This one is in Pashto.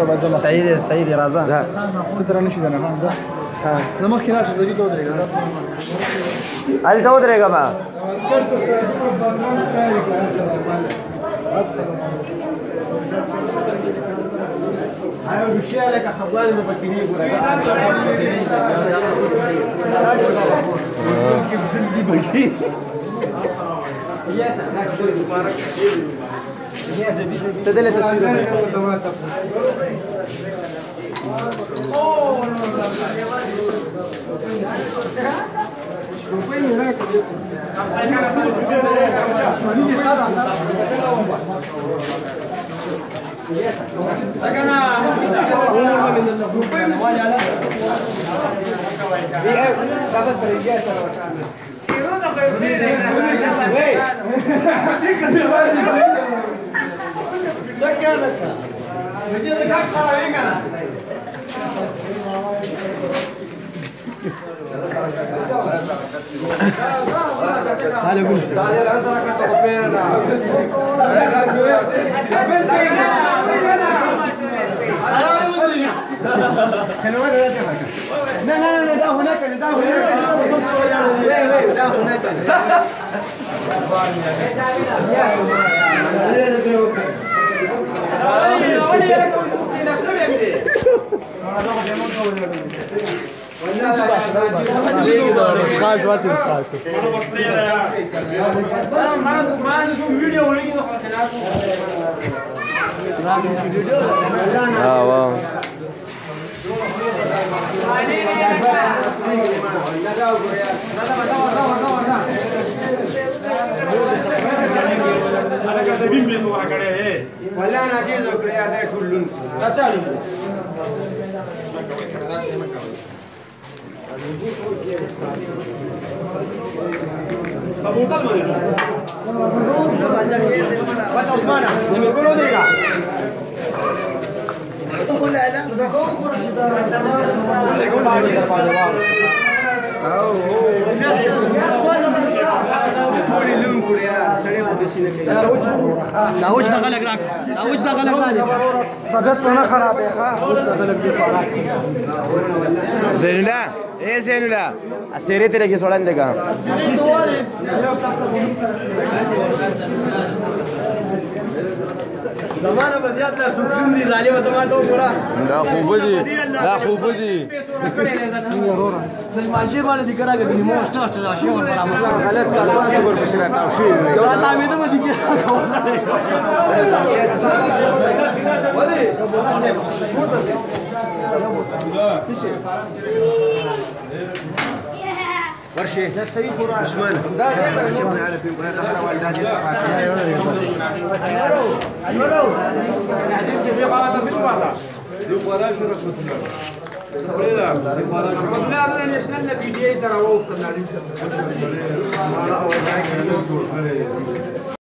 چلو بس زما سعید راځه ته تر نشي دنه ځه ها زه مخکې راشه زه دې ودرېږم علي ته ودرېږه ما ايوه بشيء لك خبلان المبكرين كيف زلدي بكي يا سعدك مبارك يا زبيب تدل تصوير لا ده هناك ده ولا انا عايز اقول يا ده كلهم تعالوا ابو طلمه بس عثمان لما يقولوا ديرا تقول لا لا داوش دغلق راك داوش دغلق راك طاقتنا خراب يا اخي زين الله ايه زين الله السيرة تلاقي سولان دقا زمانه بزیات لا سکون دي ظالم ته ما ته وګوره دا خوب دي سلمان شي باندې دي کراګه دي مو سٹارټ لا شي ور برابر غلط کلمه صبر بسنا تاوشي یو تا مې ته دي ورشي عثمان شفنا على في قناه والدات صفات